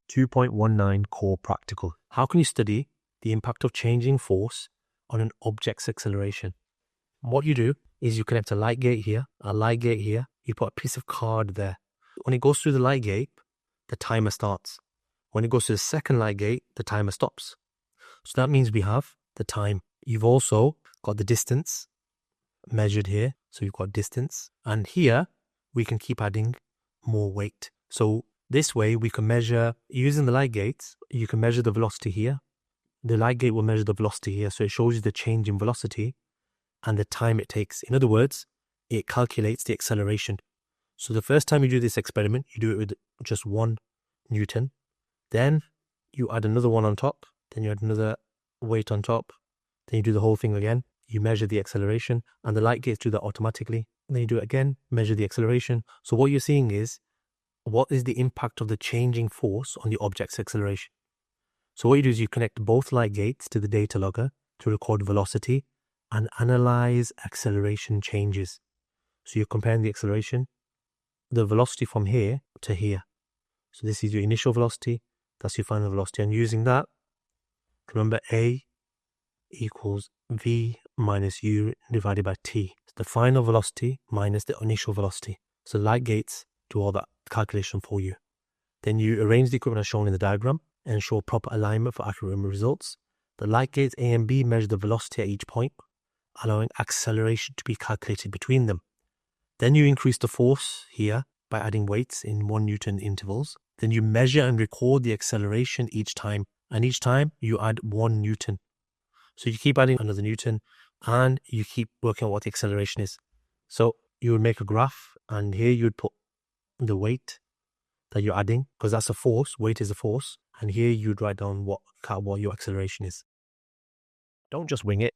2.19 Core Practical. How can you study the impact of changing force on an object's acceleration? What you do is you connect a light gate here, you put a piece of card there. When it goes through the light gate, the timer starts. When it goes to the second light gate, the timer stops. So that means we have the time. You've also got the distance measured here. So you've got distance. And here, we can keep adding more weight. So this way, we can measure, using the light gates, you can measure the velocity here. The light gate will measure the velocity here. So it shows you the change in velocity and the time it takes. In other words, it calculates the acceleration. So the first time you do this experiment, you do it with just 1 Newton. Then you add another one on top. Then you add another weight on top. Then you do the whole thing again. You measure the acceleration, and the light gates do that automatically. And then you do it again, measure the acceleration. So what you're seeing is, what is the impact of the changing force on the object's acceleration? So what you do is you connect both light gates to the data logger to record velocity and analyze acceleration changes. So you're comparing the acceleration, the velocity from here to here. So this is your initial velocity, that's your final velocity. And using that, remember A equals V minus U divided by T. It's the final velocity minus the initial velocity. So light gates do all that calculation for you. Then you arrange the equipment as shown in the diagram and ensure proper alignment for accurate results. The light gates A and B measure the velocity at each point, allowing acceleration to be calculated between them. Then you increase the force here by adding weights in 1 Newton intervals. Then you measure and record the acceleration each time. And each time you add 1 Newton. So you keep adding another Newton and you keep working out what the acceleration is. So you would make a graph and here you would put the weight that you're adding, because that's a force, weight is a force. And here you'd write down what your acceleration is. Don't just wing it.